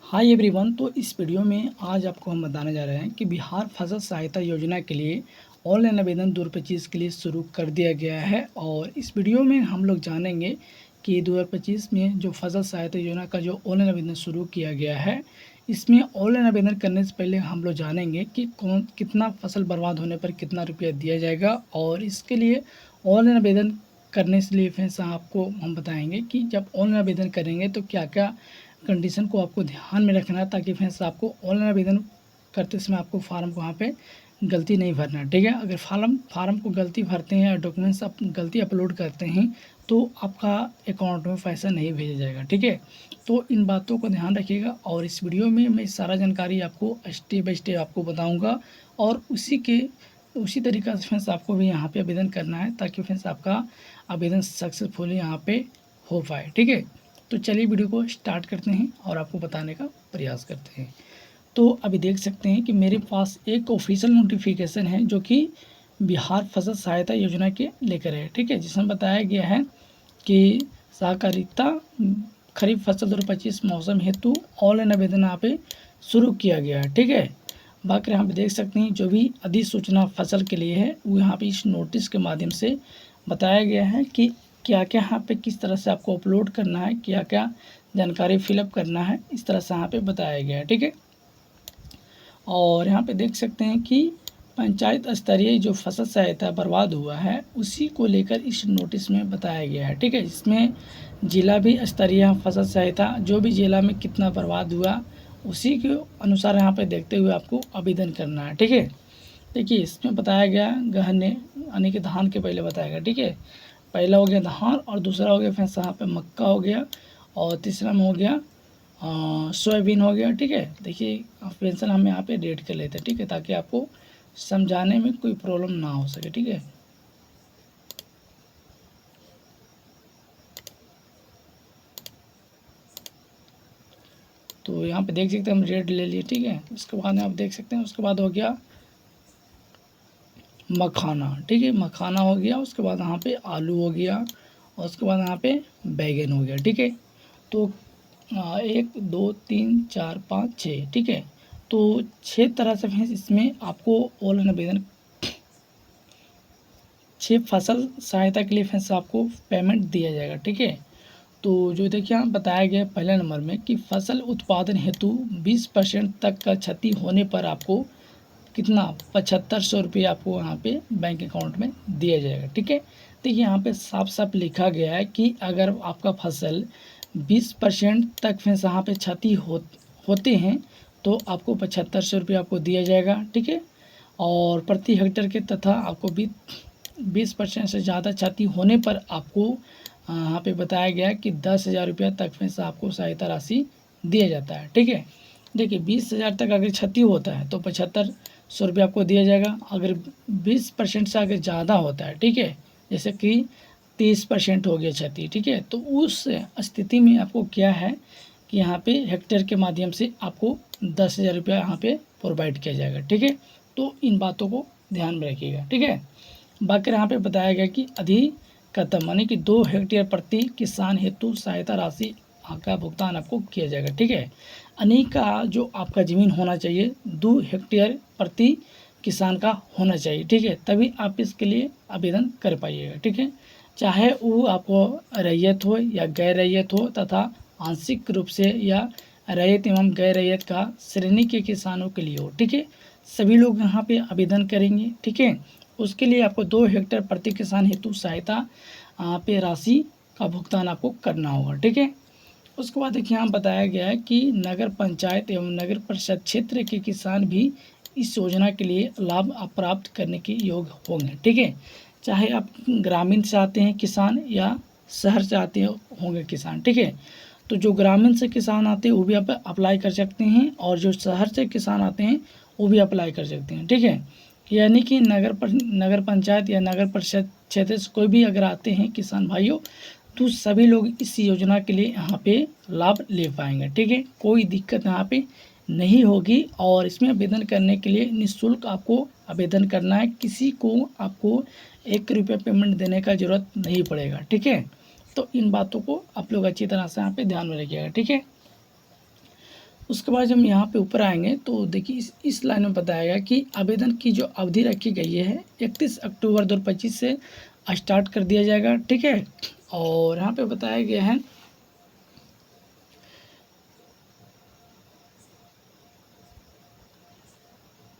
Hi everyone. तो इस video में आज आपको हम बताने जा रहे हैं कि बिहार फसल सहायता योजना के लिए ऑनलाइन आवेदन 2025 के लिए शुरू कर दिया गया है। और इस वीडियो में हम लोग जानेंगे कि 2025 में जो फसल सहायता योजना का जो ऑनलाइन आवेदन शुरू किया गया है, इसमें ऑनलाइन आवेदन करने से पहले हम लोग जानेंगे कि कौन कितना फसल बर्बाद होने पर कितना रुपया दिया जाएगा। और इसके लिए ऑनलाइन आवेदन करने से लिए फ्रेंड्स आपको हम बताएंगे कि जब ऑनलाइन आवेदन करेंगे तो क्या क्या कंडीशन को आपको ध्यान में रखना है, ताकि फ्रेंड्स आपको ऑनलाइन आवेदन करते समय आपको फार्म को वहाँ पे गलती नहीं भरना है। ठीक है, अगर फार्म को गलती भरते हैं या डॉक्यूमेंट्स आप गलती अपलोड करते हैं तो आपका अकाउंट में पैसा नहीं भेजा जाएगा। ठीक है, तो इन बातों को ध्यान रखिएगा और इस वीडियो में मैं सारा जानकारी आपको स्टेप बाय स्टेप आपको बताऊँगा और उसी तरीक़ा से फ्रेंड्स आपको भी यहाँ पे आवेदन करना है, ताकि फ्रेंड्स आपका आवेदन सक्सेसफुली यहाँ पे हो पाए। ठीक है, तो चलिए वीडियो को स्टार्ट करते हैं और आपको बताने का प्रयास करते हैं। तो अभी देख सकते हैं कि मेरे पास एक ऑफिशियल नोटिफिकेशन है जो कि बिहार फसल सहायता योजना के लेकर है। ठीक है, जिसमें बताया गया है कि सहकारिता खरीफ फसल 2025 मौसम हेतु ऑनलाइन आवेदन यहाँ पे शुरू किया गया है। ठीक है, बाकी यहाँ पे देख सकते हैं जो भी अधिसूचना फसल के लिए है वो यहाँ पे इस नोटिस के माध्यम से बताया गया है कि क्या क्या यहाँ पे किस तरह से आपको अपलोड करना है, क्या क्या जानकारी फिलअप करना है, इस तरह से यहाँ पे बताया गया है। ठीक है, और यहाँ पे देख सकते हैं कि पंचायत स्तरीय जो फसल सहायता बर्बाद हुआ है उसी को लेकर इस नोटिस में बताया गया है। ठीक है, इसमें जिला भी स्तरीय फसल सहायता जो भी जिला में कितना बर्बाद हुआ उसी के अनुसार यहाँ पे देखते हुए आपको आवेदन करना है। ठीक है, देखिए इसमें बताया गया गहने यानी कि धान के पहले बताया गया। ठीक है, पहला हो गया धान और दूसरा हो गया फिर यहाँ पे मक्का हो गया और तीसरा में हो गया सोयाबीन हो गया। ठीक है, देखिए पेंशन हम यहाँ पे रेड कर लेते हैं। ठीक है, ताकि आपको समझाने में कोई प्रॉब्लम ना हो सके। ठीक है, तो यहाँ पे देख सकते हैं हम रेड ले लिए। ठीक है, उसके बाद आप देख सकते हैं उसके बाद हो गया मखाना। ठीक है, मखाना हो गया, उसके बाद यहाँ पे आलू हो गया और उसके बाद यहाँ पे बैगन हो गया। ठीक है, तो 1 2 3 4 5 6। ठीक है, तो 6 तरह से फ्रेंड्स इसमें आपको ऑनलाइन आवेदन 6 फसल सहायता के लिए फ्रेंड्स आपको पेमेंट दिया जाएगा। ठीक है, तो जो देखिए यहाँ बताया गया पहले नंबर में कि फसल उत्पादन हेतु 20% तक का क्षति होने पर आपको कितना 7500 रुपये आपको यहाँ पे बैंक अकाउंट में दिया जाएगा। ठीक है, देखिए यहाँ पे साफ साफ लिखा गया है कि अगर आपका फसल 20% तक फिर यहाँ पे क्षति होते हैं तो आपको 7500 रुपये आपको दिया जाएगा। ठीक है, और प्रति हेक्टेयर के तथा आपको 20% से ज़्यादा क्षति होने पर आपको यहाँ पे बताया गया है कि 10,000 रुपया तक फिर आपको सहायता राशि दिया जाता है। ठीक है, देखिए 20,000 तक अगर क्षति होता है तो 7500 रुपये आपको दिया जाएगा। अगर 20% से अगर ज़्यादा होता है, ठीक है, जैसे कि 30% हो गया क्षति, ठीक है, तो उस स्थिति में आपको क्या है कि यहाँ पे हेक्टेयर के माध्यम से आपको 10,000 रुपया यहाँ पे प्रोवाइड किया जाएगा। ठीक है, तो इन बातों को ध्यान में रखिएगा। ठीक है, बाकी यहाँ पे बताया गया कि अधिकतम यानी कि 2 हेक्टेयर प्रति किसान हेतु सहायता राशि का भुगतान आपको किया जाएगा। ठीक है, यानी का जो आपका ज़मीन होना चाहिए 2 हेक्टेयर प्रति किसान का होना चाहिए। ठीक है, तभी आप इसके लिए आवेदन कर पाइएगा। ठीक है, चाहे वो आपको रैयत हो या गैर रैयत हो तथा आंशिक रूप से या रैयत एवं गैर रैयत का श्रेणी के किसानों के लिए हो। ठीक है, सभी लोग यहाँ पे आवेदन करेंगे। ठीक है, उसके लिए आपको 2 हेक्टेयर प्रति किसान हेतु सहायता पे राशि का भुगतान आपको करना होगा। ठीक है, उसके बाद देखिए यहाँ बताया गया है कि नगर पंचायत एवं नगर परिषद क्षेत्र के किसान भी इस योजना के लिए लाभ प्राप्त करने के योग्य होंगे। ठीक है, चाहे आप ग्रामीण से आते हैं किसान या शहर से आते होंगे किसान। ठीक है, तो जो ग्रामीण से किसान आते हैं वो भी आप अप्लाई कर सकते हैं और जो शहर से किसान आते हैं वो भी अप्लाई कर सकते हैं। ठीक है, यानी कि नगर पंचायत या नगर परिषद क्षेत्र से कोई भी अगर आते हैं किसान भाइयों तो सभी लोग इस योजना के लिए यहाँ पे लाभ ले पाएंगे। ठीक है, कोई दिक्कत यहाँ पे नहीं होगी और इसमें आवेदन करने के लिए निःशुल्क आपको आवेदन करना है। किसी को आपको 1 रुपया पेमेंट देने का ज़रूरत नहीं पड़ेगा। ठीक है, तो इन बातों को आप लोग अच्छी तरह से यहाँ पे ध्यान में रखिएगा। ठीक है, उसके बाद जब हम यहाँ पे ऊपर आएंगे तो देखिए इस लाइन में बताया गया कि आवेदन की जो अवधि रखी गई है 31 अक्टूबर 2025 से स्टार्ट कर दिया जाएगा, ठीक है। और यहाँ पे बताया गया है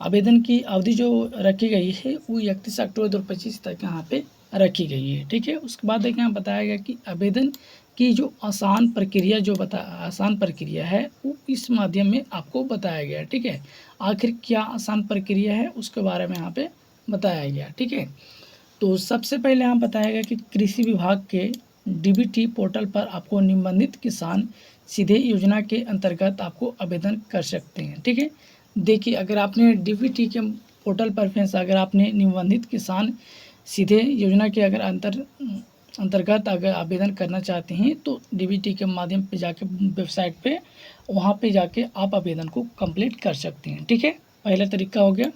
आवेदन की अवधि जो रखी गई है वो 31 अक्टूबर 2025 तक यहाँ पे रखी गई है, ठीक है। उसके बाद देखिए यहाँ बताया गया कि आवेदन की जो आसान प्रक्रिया है वो इस माध्यम में आपको बताया गया है, ठीक है। आखिर क्या आसान प्रक्रिया है उसके बारे में यहाँ पे बताया गया, ठीक है। तो सबसे पहले यहाँ बताया गया कि कृषि विभाग के डीबीटी पोर्टल पर आपको निबंधित किसान सीधे योजना के अंतर्गत आपको आवेदन कर सकते हैं, ठीक है। देखिए अगर आपने डीबीटी के पोर्टल पर फ्रेंड्स अगर आपने निबंधित किसान सीधे योजना के अगर अंतर्गत अगर आवेदन करना चाहते हैं तो डीबीटी के माध्यम पे जाके वेबसाइट पे वहाँ पे जाके आप आवेदन को कंप्लीट कर सकते हैं, ठीक है। पहला तरीका हो गया।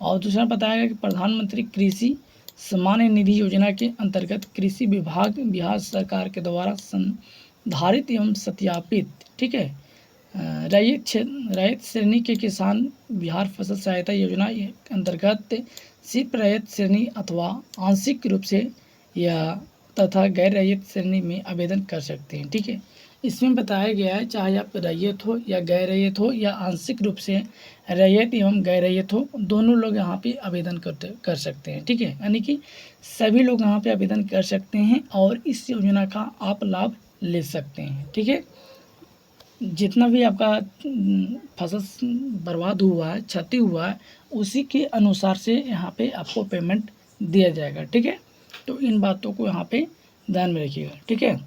और दूसरा बताया गया कि प्रधानमंत्री कृषि सम्मान निधि योजना के अंतर्गत कृषि विभाग बिहार सरकार के द्वारा संधारित एवं सत्यापित, ठीक है, रैयत श्रेणी के किसान बिहार फसल सहायता योजना के अंतर्गत सिर्फ रैयत श्रेणी अथवा आंशिक रूप से या तथा गैर रैयत श्रेणी में आवेदन कर सकते हैं, ठीक है। इसमें बताया गया है चाहे आप रैयत हो या गैर रैयत हो या आंशिक रूप से रैयत एवं गैर रैयत हो, दोनों लोग यहाँ पे आवेदन कर सकते हैं, ठीक है। यानी कि सभी लोग यहाँ पे आवेदन कर सकते हैं और इस योजना का आप लाभ ले सकते हैं, ठीक है। जितना भी आपका फसल बर्बाद हुआ है, क्षति हुआ है, उसी के अनुसार से यहाँ पे आपको पेमेंट दिया जाएगा, ठीक है। तो इन बातों को यहाँ पे ध्यान में रखिएगा, ठीक है।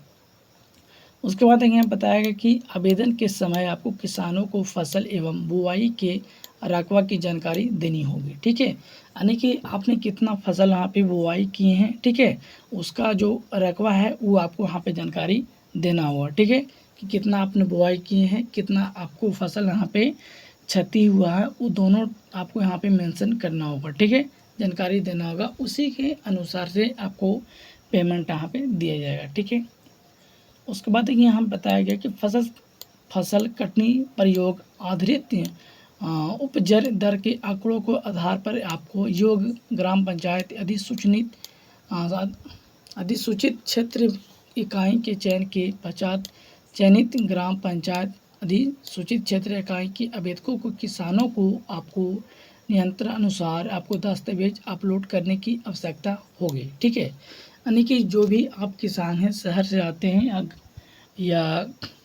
उसके बाद यहाँ बताया गया कि आवेदन के समय आपको किसानों को फसल एवं बुआई के रकबा की जानकारी देनी होगी, ठीक है। यानी कि आपने कितना फसल यहाँ पे बुआई किए हैं, ठीक है, उसका जो रकबा है वो आपको यहाँ पे जानकारी देना होगा, ठीक है, कि कितना आपने बुआई किए हैं, कितना आपको फसल यहाँ पे क्षति हुआ है, वो दोनों आपको यहाँ पे मेंशन करना होगा, ठीक है, जानकारी देना होगा। उसी के अनुसार से आपको पेमेंट यहाँ पे दिया जाएगा, ठीक है। उसके बाद यहाँ बताया गया कि फसल कटनी प्रयोग आधारित उपजर दर के आंकड़ों को आधार पर आपको योग ग्राम पंचायत अधिसूचित क्षेत्र इकाई के चयन के पश्चात चयनित ग्राम पंचायत अधिसूचित क्षेत्र इकाई के आवेदकों को किसानों को आपको नियंत्रण अनुसार आपको दस्तावेज अपलोड करने की आवश्यकता होगी, ठीक है। यानी कि जो भी आप किसान हैं शहर से आते हैं या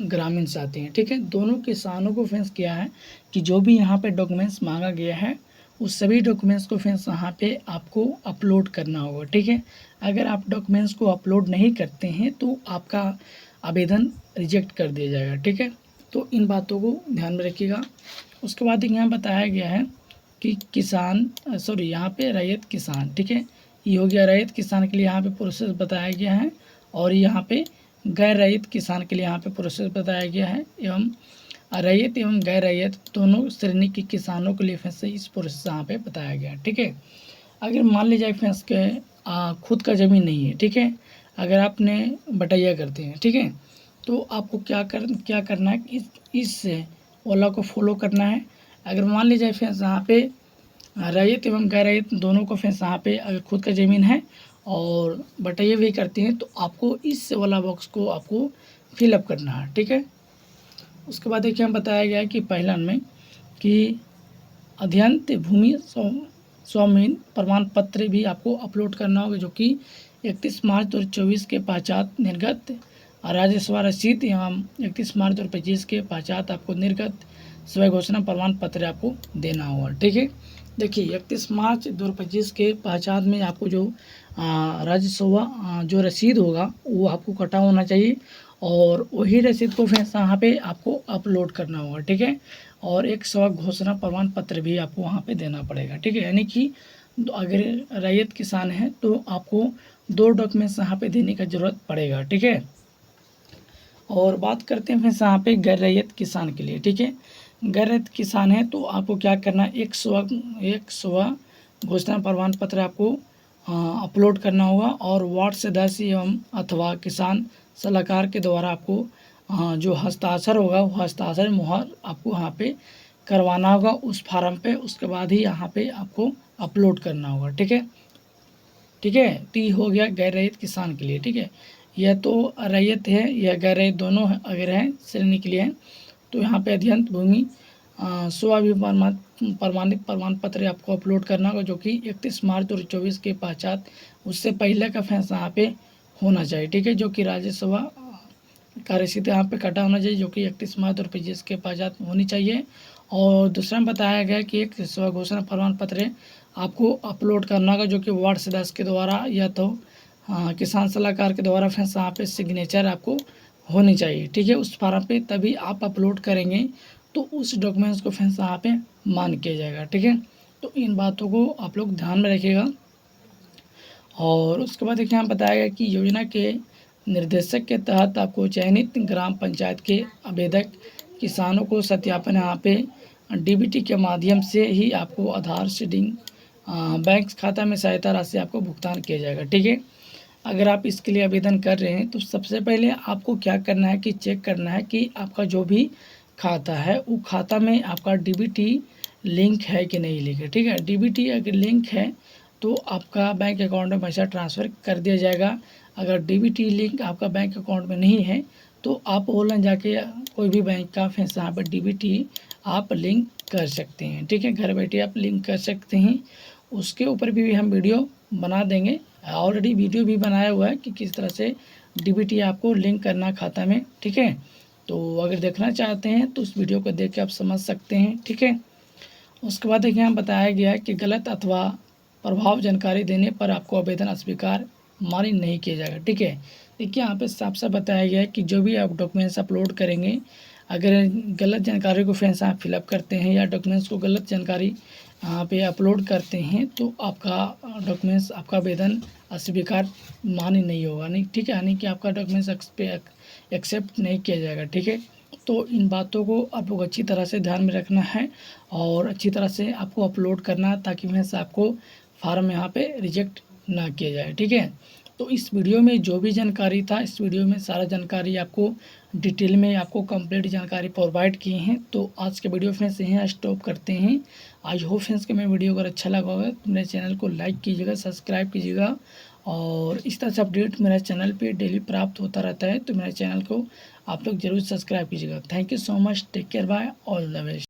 ग्रामीण से आते हैं, ठीक है, दोनों किसानों को फ्रेंड्स क्या है कि जो भी यहाँ पे डॉक्यूमेंट्स मांगा गया है उस सभी डॉक्यूमेंट्स को फ्रेंड्स यहाँ पे आपको अपलोड करना होगा, ठीक है। अगर आप डॉक्यूमेंट्स को अपलोड नहीं करते हैं तो आपका आवेदन रिजेक्ट कर दिया जाएगा, ठीक है। तो इन बातों को ध्यान में रखिएगा। उसके बाद यहाँ बताया गया है कि यहाँ पे रैयत किसान, ठीक है, ये हो गया रैयत किसान के लिए यहाँ पे प्रोसेस बताया गया है। और यहाँ पे गैर रैयत किसान के लिए यहाँ पे प्रोसेस बताया गया है। एवं रैयत एवं गैर रैयत दोनों श्रेणी के किसानों के लिए फ्रेंड्स इस प्रोसेस यहाँ पे बताया गया है, ठीक है। अगर मान लीजिए फ्रेंड्स के खुद का ज़मीन नहीं है, ठीक है, अगर आपने बटैया करते हैं, ठीक है, तो आपको क्या करना है, इस ओला को फॉलो करना है। अगर मान लीजिए फ्रेंड्स यहाँ पे रैयत एवं गैर रैयत दोनों को फ्रेंड्स यहाँ पे अगर खुद का ज़मीन है और बटैया भी करते हैं तो आपको इस वाला बॉक्स को आपको फिलअप करना है, ठीक है। उसके बाद देखिए हम बताया गया है कि पहला में कि अध्ययन भूमि स्वामीन प्रमाण पत्र भी आपको अपलोड करना होगा, जो कि 31 मार्च 2024 के पश्चात निर्गत राजस्व रसीद एवं 31 मार्च 2025 के पश्चात आपको निर्गत स्वयं घोषणा प्रमाण पत्र आपको देना होगा, ठीक है। देखिए 31 मार्च 2025 के पश्चात में आपको जो राजस्व जो रसीद होगा वो आपको कटा होना चाहिए और वही रसीद को फिर यहाँ पे आपको अपलोड करना होगा, ठीक है। और एक स्वयं घोषणा प्रमाण पत्र भी आपको वहाँ पे देना पड़ेगा, ठीक है। यानी कि अगर रैयत किसान है तो आपको 2 डॉक्यूमेंट्स यहाँ पे देने का ज़रूरत पड़ेगा, ठीक है। और बात करते हैं फिर यहाँ पे गैर रैयत किसान के लिए, ठीक है। गैर रैयत किसान है तो आपको क्या करना है, एक स्व घोषणा प्रमाण पत्र आपको अपलोड करना होगा और वार्ड सदस्य एवं अथवा किसान सलाहकार के द्वारा आपको हाँ, जो हस्ताक्षर होगा वो हस्ताक्षर मुहर आपको यहाँ पे करवाना होगा उस फार्म पे, उसके बाद ही यहाँ पे आपको अपलोड करना होगा। ठीक है, ठीक है। तो ये हो गया गैर रैयत किसान के लिए। ठीक है, यह तो रैयत है, यह गैर रैयत दोनों है, अगर हैं श्रेणी के लिए हैं तो यहाँ पे अध्ययन भूमि स्वाभिमान प्रमाणित प्रमाण पत्र आपको अपलोड करना होगा, जो कि 31 मार्च 2024 के पश्चात उससे पहले का फैसला यहाँ पे होना चाहिए। ठीक है, जो कि राज्यसभा कार्यसीट यहाँ पे कटा होना चाहिए, जो कि 31 मार्च 2025 के पश्चात होनी चाहिए। और दूसरा में बताया गया कि एक स्व घोषणा प्रमाण पत्र आपको अपलोड करना होगा, जो कि वार्ड सदस्य के द्वारा या तो किसान सलाहकार के द्वारा फिर यहाँ पे सिग्नेचर आपको होनी चाहिए। ठीक है, उस फार्म पे तभी आप अपलोड करेंगे तो उस डॉक्यूमेंट्स को फिर यहाँ पे मान किया जाएगा। ठीक है, तो इन बातों को आप लोग ध्यान में रखिएगा। और उसके बाद देखिए यहाँ बताया गया कि योजना के निर्देशक के तहत आपको चयनित ग्राम पंचायत के आवेदक किसानों को सत्यापन यहाँ पे डीबीटी के माध्यम से ही आपको आधार सीडिंग बैंक खाता में सहायता राशि आपको भुगतान किया जाएगा। ठीक है, अगर आप इसके लिए आवेदन कर रहे हैं तो सबसे पहले आपको क्या करना है कि चेक करना है कि आपका जो भी खाता है वो खाता में आपका डीबीटी लिंक है कि नहीं लिंक है। ठीक है, डीबीटी अगर लिंक है तो आपका बैंक अकाउंट में पैसा ट्रांसफ़र कर दिया जाएगा। अगर डीबीटी लिंक आपका बैंक अकाउंट में नहीं है तो आप ऑनलाइन जाके कोई भी बैंक का फिर यहाँ पर डीबीटी आप लिंक कर सकते हैं। ठीक है, घर बैठे आप लिंक कर सकते हैं। उसके ऊपर भी हम वीडियो बना देंगे, ऑलरेडी वीडियो भी बनाया हुआ है कि किस तरह से डीबीटी आपको लिंक करना खाता में। ठीक है, तो अगर देखना चाहते हैं तो उस वीडियो को देख के आप समझ सकते हैं। ठीक है, उसके बाद देखिए यहाँ बताया गया है कि गलत अथवा प्रभाव जानकारी देने पर आपको आवेदन अस्वीकार मान्य नहीं किया जाएगा। ठीक है, देखिए यहाँ पे साफ साफ बताया गया है कि जो भी आप डॉक्यूमेंट्स अपलोड करेंगे, अगर गलत जानकारी को फिर आप फिलअप करते हैं या डॉक्यूमेंट्स को गलत जानकारी यहाँ पे अपलोड करते हैं तो आपका डॉक्यूमेंट्स आपका आवेदन अस्वीकार मान्य नहीं होगा। नहीं, ठीक है, यानी कि आपका डॉक्यूमेंट्स एक्सेप्ट नहीं किया जाएगा। ठीक है, तो इन बातों को आप लोग अच्छी तरह से ध्यान में रखना है और अच्छी तरह से आपको अपलोड करना है ताकि मैं से आपको फार्म यहाँ पे रिजेक्ट ना किया जाए। ठीक है, तो इस वीडियो में जो भी जानकारी था, इस वीडियो में सारा जानकारी आपको डिटेल में आपको कंप्लीट जानकारी प्रोवाइड किए हैं। तो आज के वीडियो फ्रेंड्स यहीं स्टॉप करते हैं। आई होप फ्रेंड्स कि मेरा वीडियो अगर अच्छा लगा होगा तो मेरे चैनल को लाइक कीजिएगा, सब्सक्राइब कीजिएगा और इस तरह से अपडेट मेरे चैनल पे डेली प्राप्त होता रहता है, तो मेरे चैनल को आप लोग ज़रूर सब्सक्राइब कीजिएगा। Thank you so much, take care, bye, all the best.